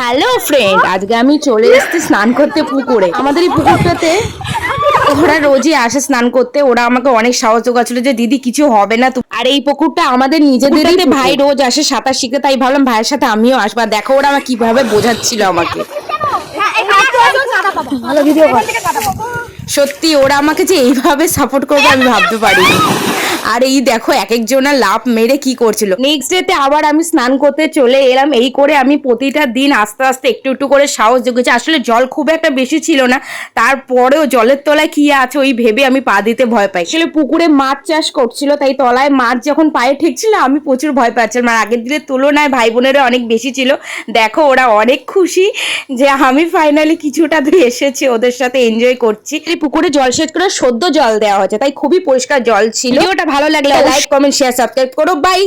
Hello friend, আজকে আমি চলে এসেছি স্নান করতে পুকুরে। আমাদের এই পুকুরটাতে ওরা রোজই আসে স্নান করতে। ওরা আমাকে অনেক সাহস জোগাচ্ছিল যে দিদি কিছু হবে না। আর এই পুকুরটা আমাদের নিজেদেরই। ভাই রোজ আসে সাঁতার শিখতে, তাই ভাবলাম ভাইয়ের সাথে আমিও আসবো। আর দেখো ওরা আমার কিভাবে বোঝাচ্ছিল আমাকে। ভালো ভিডিও কর। সত্যি ওরা আমাকে যে এইভাবে সাপোর্ট করবে আমি ভাবতে পারিনি। আর এই দেখো এক একজনের লাভ মেরে কি করছিল। নেক্সট ডেতে আবার আমি স্নান করতে চলে এলাম। এই করে আমি প্রতিটা দিন আস্তে আস্তে একটু একটু করে সাহস জুগেছি। আসলে জল খুব একটা বেশি ছিল না, তারপরেও জলের তলায় কি আছে ওই ভেবে আমি পা দিতে ভয় পাই। আসলে পুকুরে মাছ চাষ করছিল, তাই তলায় মাছ যখন পায়ে ঠেকছিল আমি প্রচুর ভয় পাচ্ছিলাম। আর আগের দিনের তুলনায় ভাই বোনেরা অনেক বেশি ছিল। দেখো ওরা অনেক খুশি যে আমি ফাইনালি কিছুটা দূর এসেছি, ওদের সাথে এনজয় করছি। এই পুকুরে জলসেচ করে সদ্য জল দেওয়া হয়েছে, তাই খুবই পরিষ্কার জল ছিল। ভিডিওটা ভালো লাগলে লাইক কমেন্ট শেয়ার সাবস্ক্রাইব করো। বাই।